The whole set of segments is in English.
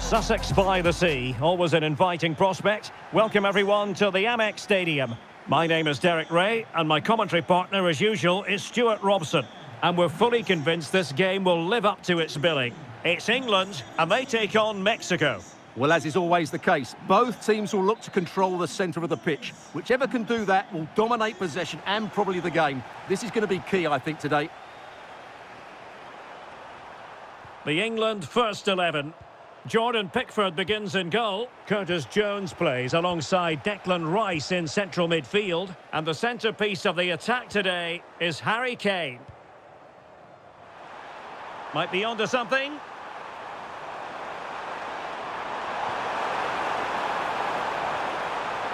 Sussex by the sea, always an inviting prospect. Welcome everyone to the Amex Stadium. My name is Derek Ray, and my commentary partner, as usual, is Stuart Robson. And we're fully convinced this game will live up to its billing. It's England, and they take on Mexico. Well, as is always the case, both teams will look to control the centre of the pitch. Whichever can do that will dominate possession and probably the game. This is going to be key, I think, today. The England first 11. Jordan Pickford begins in goal. Curtis Jones plays alongside Declan Rice in central midfield. And the centrepiece of the attack today is Harry Kane. Might be onto something.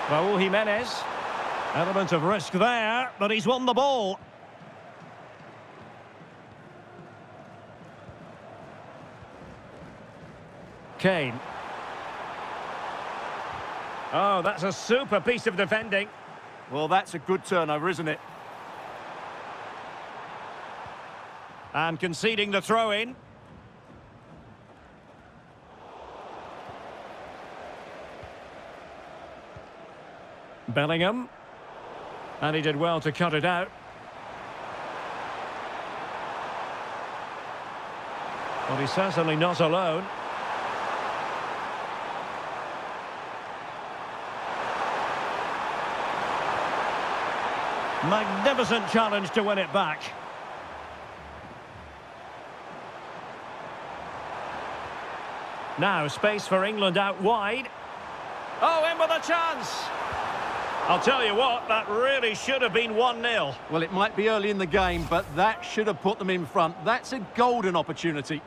Raúl Jimenez. Element of risk there, but he's won the ball. Kane. Oh, that's a super piece of defending. Well, that's a good turnover, isn't it? And conceding the throw-in. Bellingham. And he did well to cut it out. Well, he's certainly not alone. Magnificent challenge to win it back. Now space for England out wide. Oh, in with a chance. I'll tell you what, that really should have been 1-0. Well, it might be early in the game, but that should have put them in front. That's a golden opportunity.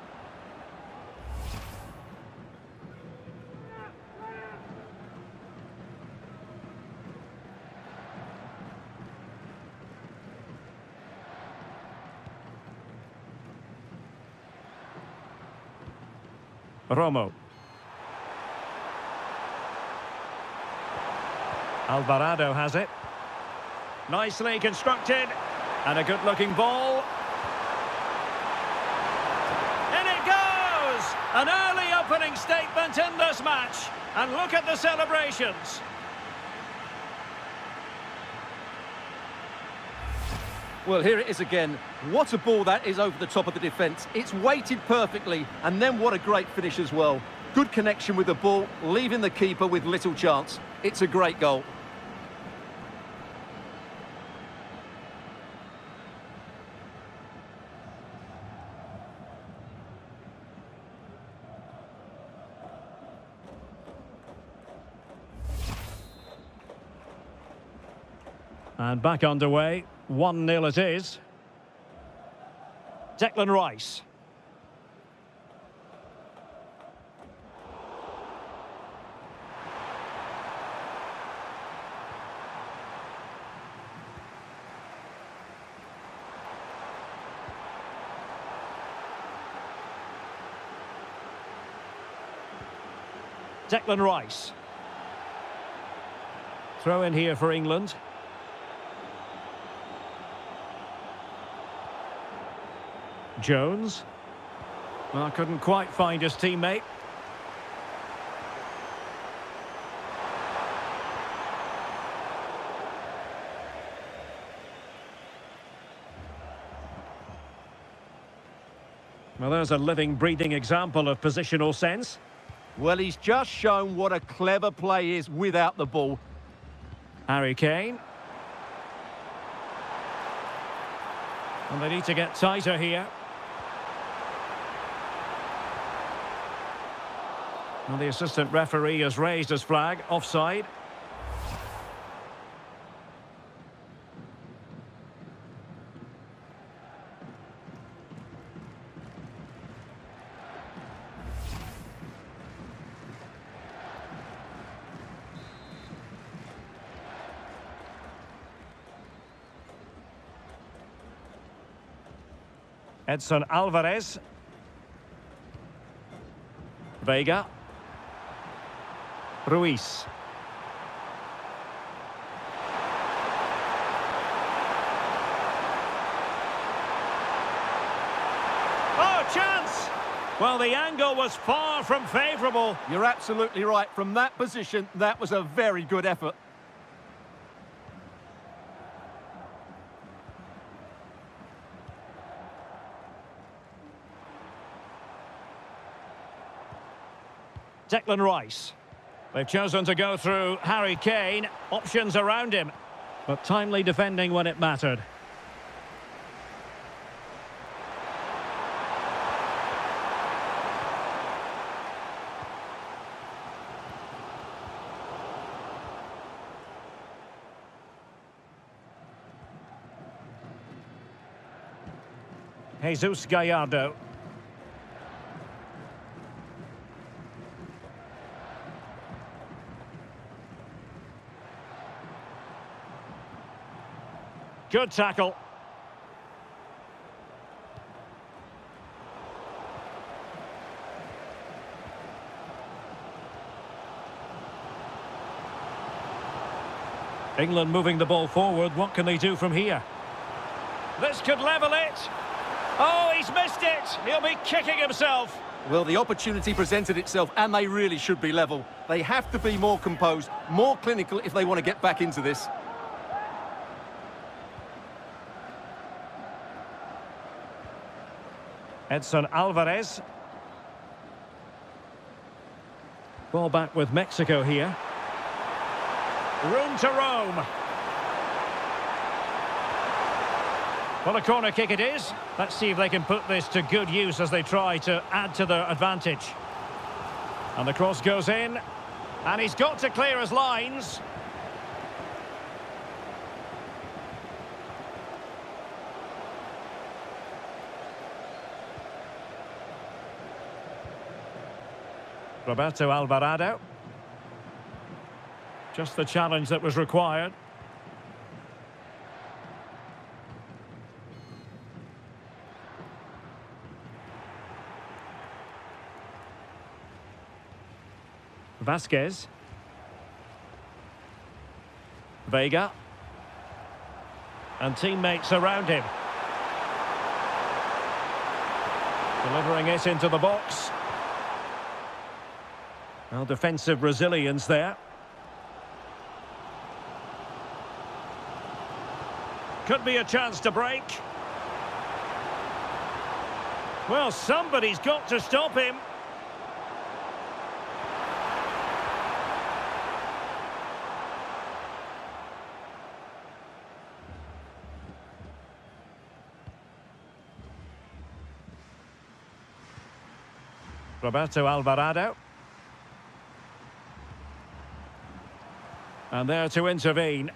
Romo. Alvarado has it. Nicely constructed. And a good-looking ball. In it goes! An early opening statement in this match. And look at the celebrations. Well, here it is again. What a ball that is over the top of the defence. It's weighted perfectly, and then what a great finish as well. Good connection with the ball, leaving the keeper with little chance. It's a great goal. And back underway. 1-0 it is. Declan Rice. Declan Rice. Throw in here for England. Jones. Well, couldn't quite find his teammate. Well, there's a living, breathing example of positional sense. Well, he's just shown what a clever play is without the ball. Harry Kane. And they need to get tighter here. Well, the assistant referee has raised his flag, offside. Edson Alvarez. Vega. Ruiz. Oh, chance! Well, the angle was far from favourable. You're absolutely right. From that position, that was a very good effort. Declan Rice. They've chosen to go through Harry Kane. Options around him, but timely defending when it mattered. Jesus Gallardo. Good tackle. England moving the ball forward. What can they do from here? This could level it. Oh, he's missed it. He'll be kicking himself. Well, the opportunity presented itself, and they really should be level. They have to be more composed, more clinical if they want to get back into this. Edson Alvarez. Ball back with Mexico here. Room to roam. Well, a corner kick it is. Let's see if they can put this to good use as they try to add to their advantage. And the cross goes in. And he's got to clear his lines. Roberto Alvarado. Just the challenge that was required. Vasquez. Vega. And teammates around him. Delivering it into the box. Well, defensive resilience there. Could be a chance to break. Well, somebody's got to stop him. Roberto Alvarado. And there to intervene.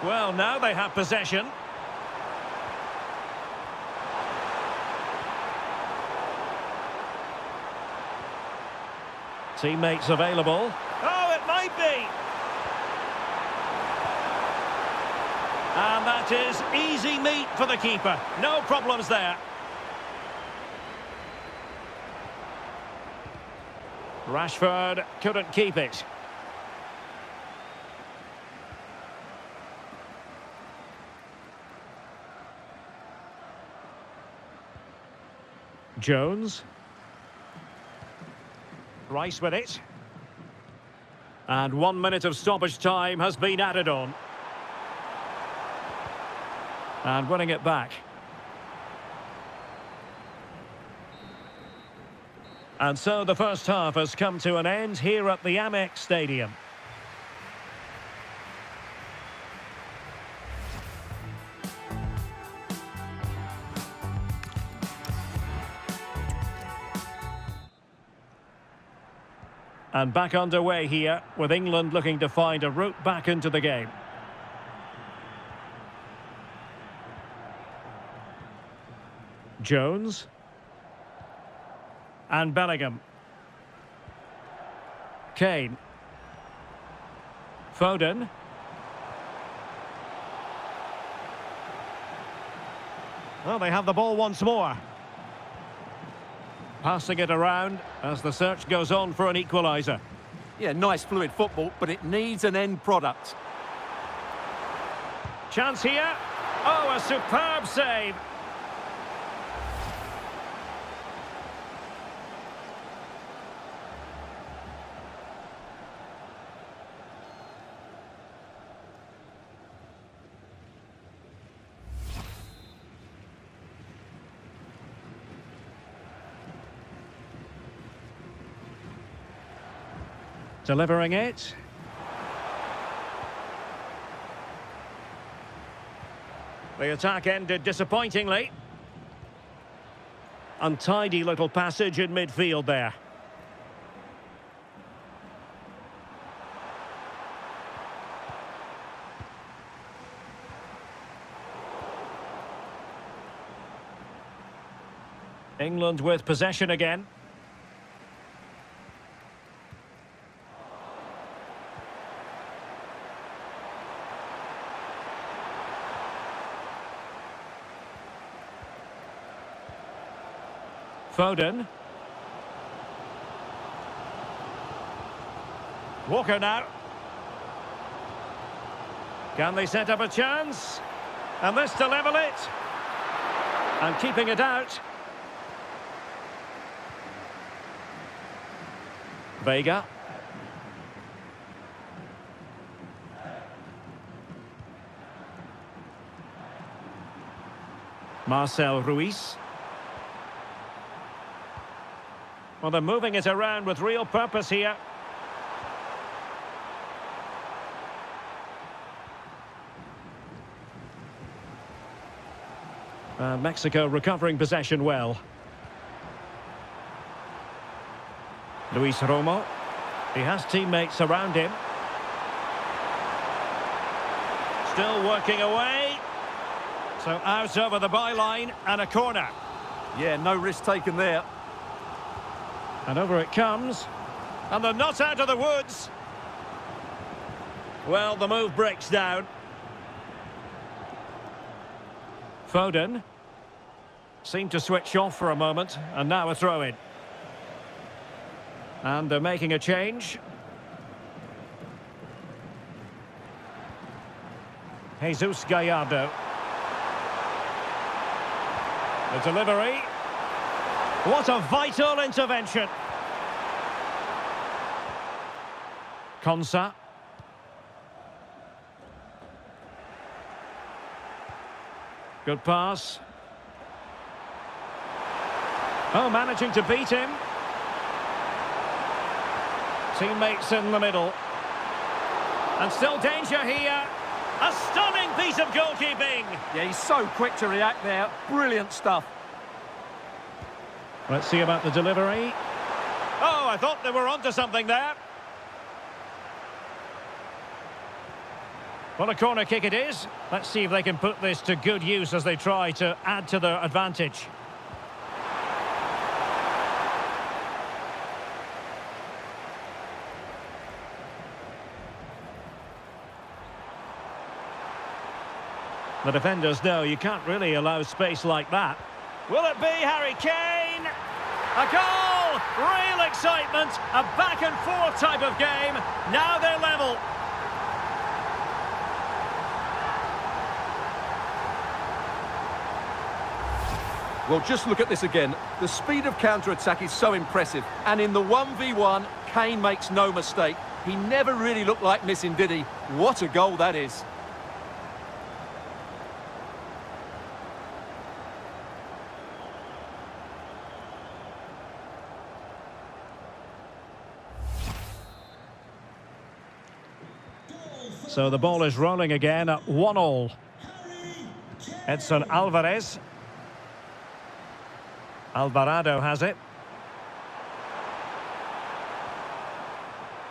Well, now they have possession. Teammates available. Oh, it might be. And that is easy meat for the keeper. No problems there. Rashford couldn't keep it. Jones. Rice with it. And 1 minute of stoppage time has been added on. And winning it back. And so the first half has come to an end here at the Amex Stadium. And back underway here, with England looking to find a route back into the game. Jones. And Bellingham. Kane. Foden. Well, they have the ball once more. Passing it around as the search goes on for an equaliser. Yeah, nice fluid football, but it needs an end product. Chance here. Oh, a superb save. Delivering it. The attack ended disappointingly. Untidy little passage in midfield there. England with possession again. Foden. Walker now. Can they set up a chance? And this to level it. And keeping it out. Vega. Marcel Ruiz. Well, they're moving it around with real purpose here. Mexico recovering possession well. Luis Romo. He has teammates around him. Still working away. So out over the byline and a corner. Yeah, no risk taken there. And over it comes. And they're not out of the woods. Well, the move breaks down. Foden. Seemed to switch off for a moment. And now a throw-in. And they're making a change. Jesus Gallardo. The delivery. What a vital intervention. Konsa. Good pass. Oh, managing to beat him. Teammates in the middle. And still danger here. A stunning piece of goalkeeping. Yeah, he's so quick to react there. Brilliant stuff. Let's see about the delivery. Oh, I thought they were onto something there. Well, a corner kick it is. Let's see if they can put this to good use as they try to add to their advantage. The defenders know you can't really allow space like that. Will it be Harry Kane? A goal! Real excitement! A back-and-forth type of game. Now they're level. Well, just look at this again. The speed of counter-attack is so impressive. And in the 1v1, Kane makes no mistake. He never really looked like missing, did he? What a goal that is. So the ball is rolling again at 1-1. Edson Alvarez. Alvarado has it.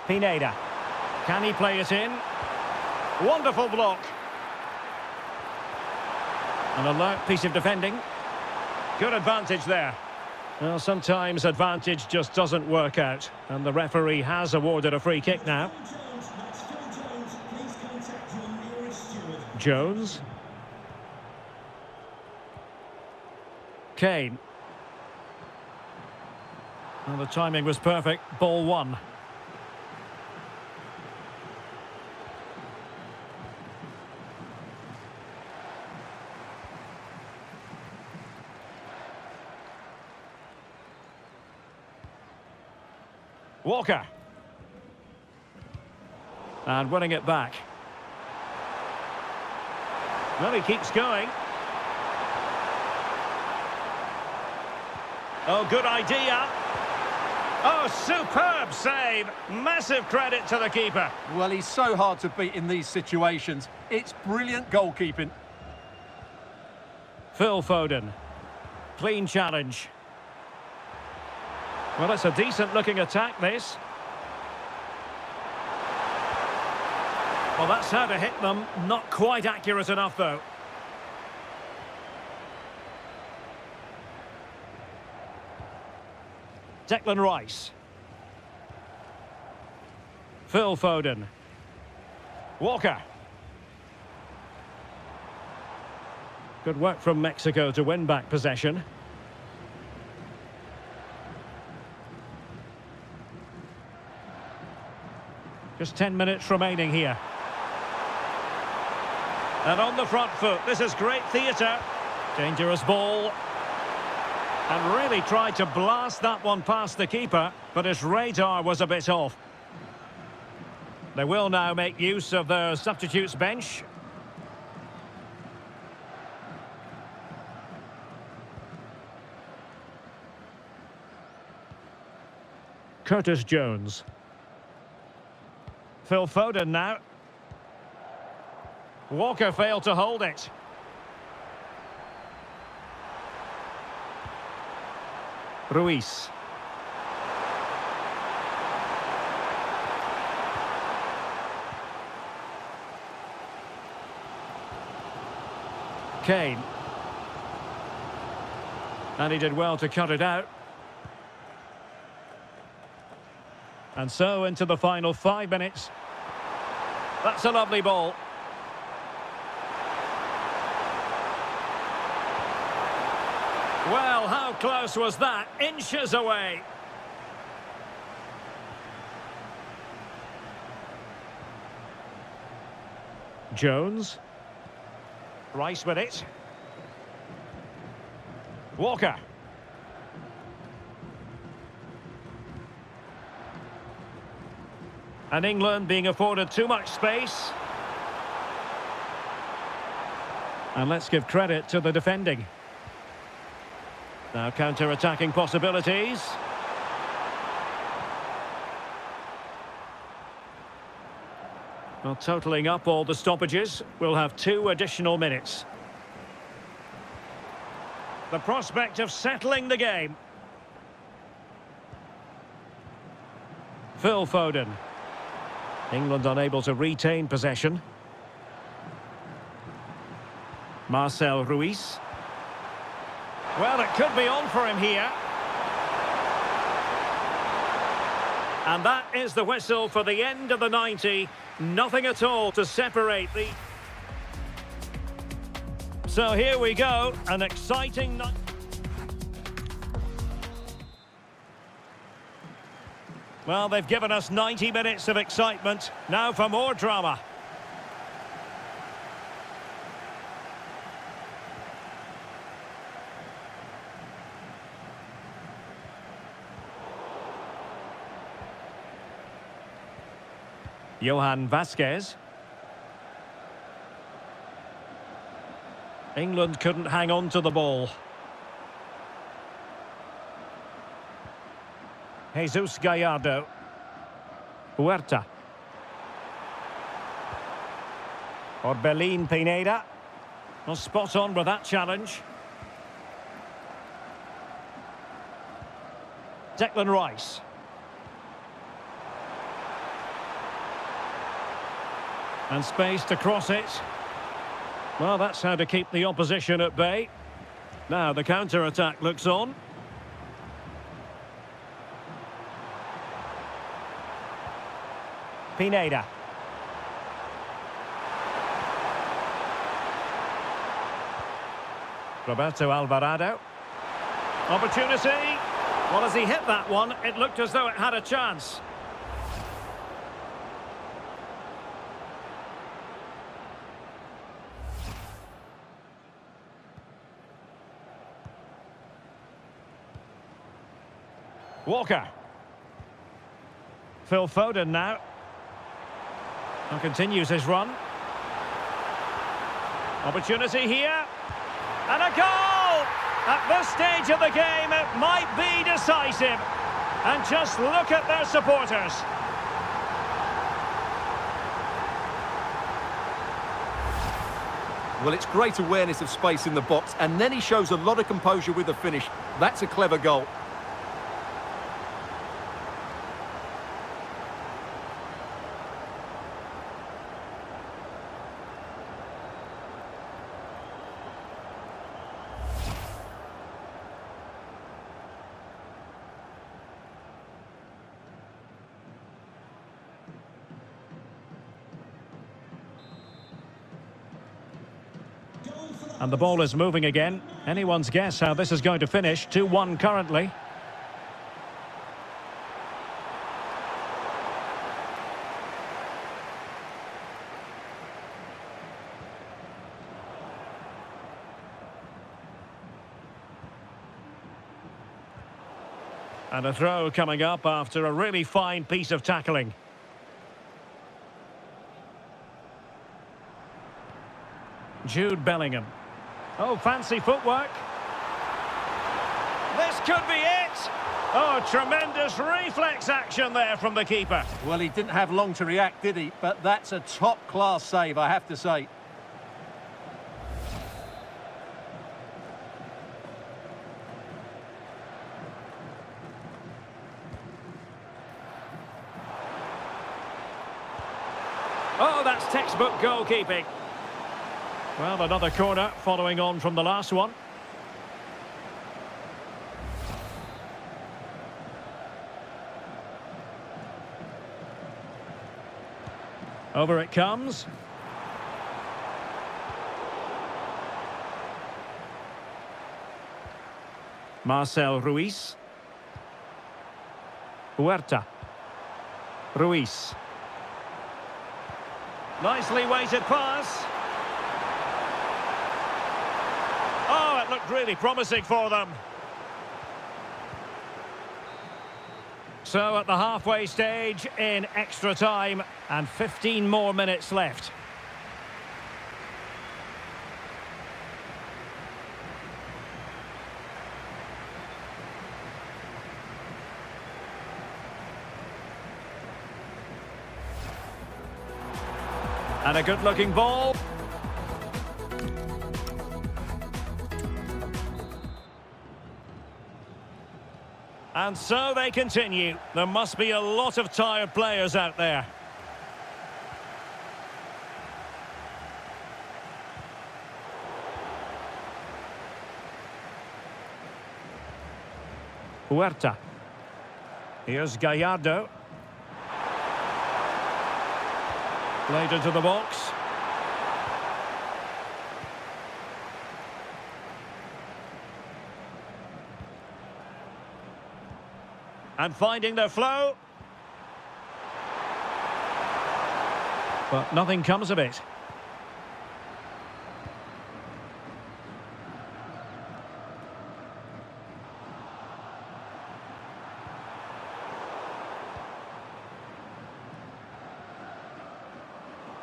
Pineda. Can he play it in? Wonderful block. An alert piece of defending. Good advantage there. Well, sometimes advantage just doesn't work out. And the referee has awarded a free kick now. Jones. Kane. Well, the timing was perfect. Ball one. Walker. And winning it back. Well, he keeps going. Oh, good idea. Oh, superb save. Massive credit to the keeper. Well, he's so hard to beat in these situations. It's brilliant goalkeeping. Phil Foden. Clean challenge. Well, it's a decent-looking attack, this. Well, that's how to hit them. Not quite accurate enough, though. Declan Rice. Phil Foden. Walker. Good work from Mexico to win back possession. Just 10 minutes remaining here. And on the front foot, this is great theatre. Dangerous ball. And really tried to blast that one past the keeper, but his radar was a bit off. They will now make use of their substitutes bench. Curtis Jones. Phil Foden now. Walker failed to hold it. Ruiz. Kane. And he did well to cut it out. And so into the final 5 minutes. That's a lovely ball. Well, how close was that? Inches away. Jones. Rice with it. Walker. And England being afforded too much space. And let's give credit to the defending. Now counter-attacking possibilities. Well, totalling up all the stoppages, we'll have 2 additional minutes. The prospect of settling the game. Phil Foden. England unable to retain possession. Marcel Ruiz. Well, it could be on for him here. And that is the whistle for the end of the 90. Nothing at all to separate the... So here we go, an exciting night. Well, they've given us 90 minutes of excitement. Now for more drama. Johan Vasquez. England couldn't hang on to the ball. Jesus Gallardo. Huerta. Orbelin Pineda. Well, spot on with that challenge. Declan Rice. And space to cross it. Well, that's how to keep the opposition at bay. Now the counter-attack looks on. Pineda. Roberto Alvarado. Opportunity. Well, as he hit that one, it looked as though it had a chance. Walker. Phil Foden now. And continues his run. Opportunity here. And a goal! At this stage of the game, it might be decisive. And just look at their supporters. Well, it's great awareness of space in the box, and then he shows a lot of composure with the finish. That's a clever goal. And the ball is moving again. Anyone's guess how this is going to finish. 2-1 currently. And a throw coming up after a really fine piece of tackling. Jude Bellingham. Oh, fancy footwork. This could be it. Oh, tremendous reflex action there from the keeper. Well, he didn't have long to react, did he? But that's a top-class save, I have to say. Oh, that's textbook goalkeeping. Well, another corner following on from the last one. Over it comes. Marcel Ruiz. Huerta. Ruiz. Nicely weighted pass. Oh, it looked really promising for them. So at the halfway stage in extra time and 15 more minutes left. And a good-looking ball. And so they continue. There must be a lot of tired players out there. Huerta. Here's Gallardo. Played into the box. And finding their flow. But nothing comes of it.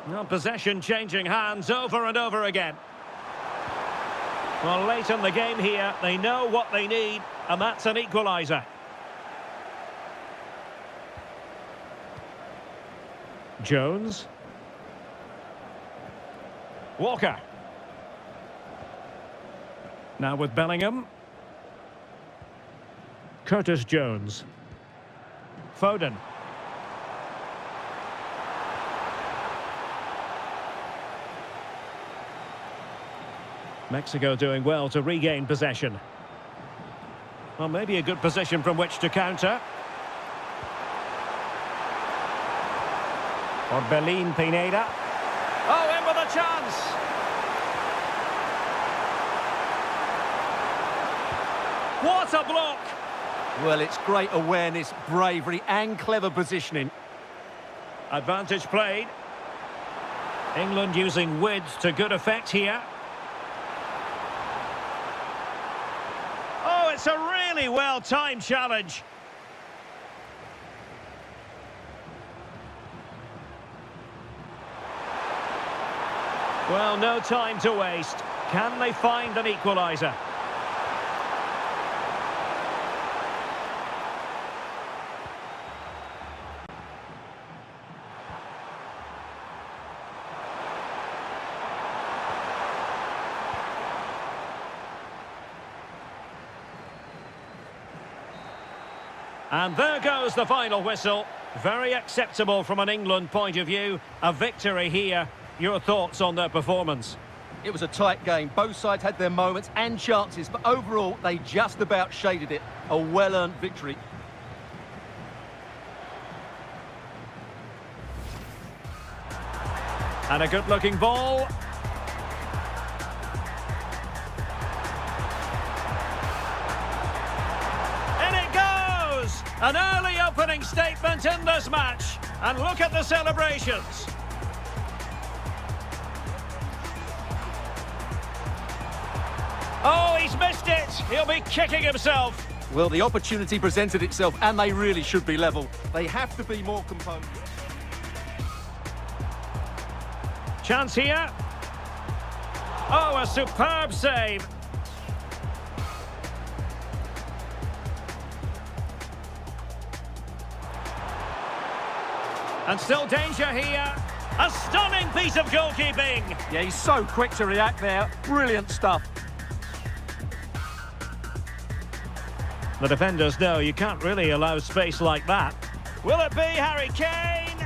Well, possession changing hands over and over again. Well, late in the game here, they know what they need, and that's an equaliser. Jones. Walker. Now with Bellingham. Curtis Jones. Foden. Mexico doing well to regain possession. Well, maybe a good position from which to counter. Orbelín Pineda. Oh, in with a chance. What a block. Well, it's great awareness, bravery and clever positioning. Advantage played. England using width to good effect here. Oh, it's a really well-timed challenge. Well, no time to waste. Can they find an equaliser? And there goes the final whistle. Very acceptable from an England point of view. A victory here. Your thoughts on their performance? It was a tight game. Both sides had their moments and chances, but overall, they just about shaded it. A well-earned victory. And a good-looking ball. An early opening statement in this match. And look at the celebrations. Oh, he's missed it. He'll be kicking himself. Well, the opportunity presented itself, and they really should be level. They have to be more composed. Chance here. Oh, a superb save. And still danger here. A stunning piece of goalkeeping. Yeah, he's so quick to react there. Brilliant stuff. The defenders know you can't really allow space like that. Will it be Harry Kane?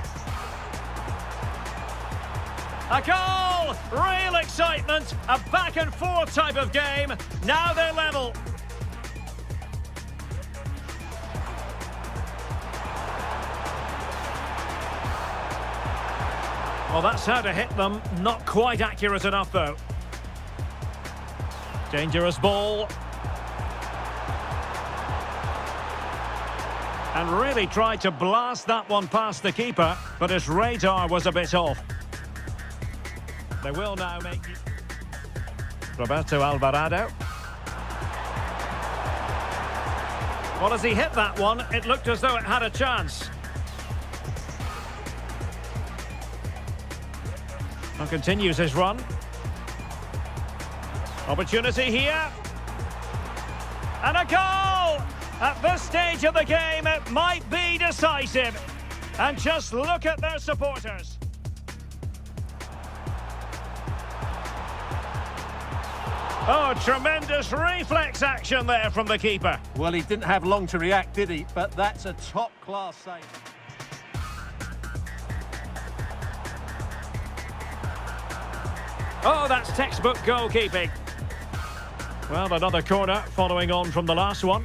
A goal! Real excitement. A back and forth type of game. Now they're level. Well, that's how to hit them. Not quite accurate enough, though. Dangerous ball. And really tried to blast that one past the keeper, but his radar was a bit off. They will now make it. Roberto Alvarado. Well, as he hit that one, it looked as though it had a chance. And continues his run. Opportunity here. And a goal! At this stage of the game, it might be decisive. And just look at their supporters. Oh, tremendous reflex action there from the keeper. Well, he didn't have long to react, did he? But that's a top-class save. Oh, that's textbook goalkeeping. Well, another corner following on from the last one.